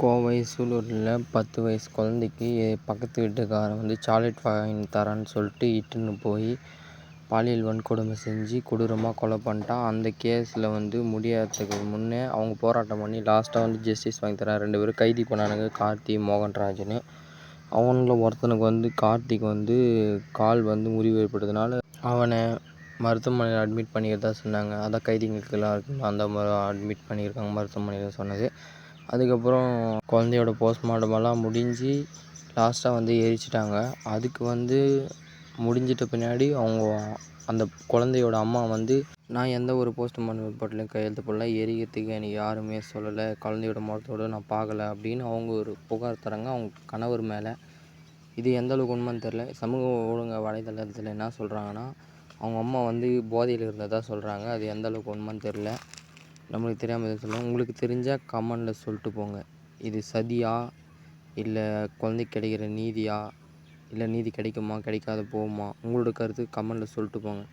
கோவை சூலூரில் 10 வயசு குழந்தைக்கு பக்கத்து வீட்டுக்காரன் சாக்லேட் வாங்கி தரேன்னு சொல்லிட்டு இட்டுன்னு போய் பாலியல் வன்கொடுமை செஞ்சு கொடூரமாக கொலை பண்ணிட்டான். அந்த கேஸில் முடியறதுக்கு முன்னே அவங்க போராட்டம் பண்ணி லாஸ்ட்டாக ஜஸ்டிஸ் வாங்கி தரான். 2 பேரும் கைதி பண்ணானுங்க, கார்த்தி, மோகன்ராஜ்னு. அவனில் ஒருத்தனுக்கு கார்த்திக்கு கால் முறிவு ஏற்பட்டதுனால அவனை மருத்துவமனையில் அட்மிட் பண்ணிக்கிறதா சொன்னாங்க. அதான் கைதிங்களுக்கெல்லாம் இருக்குல்ல, அந்த மாதிரி அட்மிட் பண்ணியிருக்காங்க மருத்துவமனையில் சொன்னது. அதுக்கப்புறம் குழந்தையோட போஸ்ட்மார்ட்டமெல்லாம் முடிஞ்சு லாஸ்ட்டாக எரிச்சிட்டாங்க. அதுக்கு முடிஞ்சிட்ட பின்னாடி அவங்க அந்த குழந்தையோட அம்மா நான் எந்த ஒரு போஸ்ட்மார்ட்டம் ரிப்போர்ட்லையும் கையெழுத்து போடல, எரிக்கிறதுக்கு எனக்கு யாருமே சொல்லலை, குழந்தையோட முகத்தோடு நான் பார்க்கல அப்படின்னு அவங்க ஒரு புகார் தராங்க அவங்க கணவர் மேலே. இது எந்த அளவுக்கு உண்மைன்னு தெரில. சமூக ஊடக வலைதளத்தில் என்ன சொல்கிறாங்கன்னா, அவங்க அம்மா போதையில் இருந்ததாக சொல்கிறாங்க. அது எந்த அளவுக்கு உண்மைன்னு தெரில, நம்மளுக்கு தெரியாமல் எதுவும் சொல்லுவோம். உங்களுக்கு தெரிஞ்சால் கமெண்டில் சொல்லிட்டு போங்க. இது சதியா, இல்லை குழந்தைக்கு கிடைக்கிற நீதியா, இல்லை நீதி கிடைக்குமா கிடைக்காத போகுமா, உங்களோட கருத்து கமெண்டில் சொல்லிட்டு போங்க.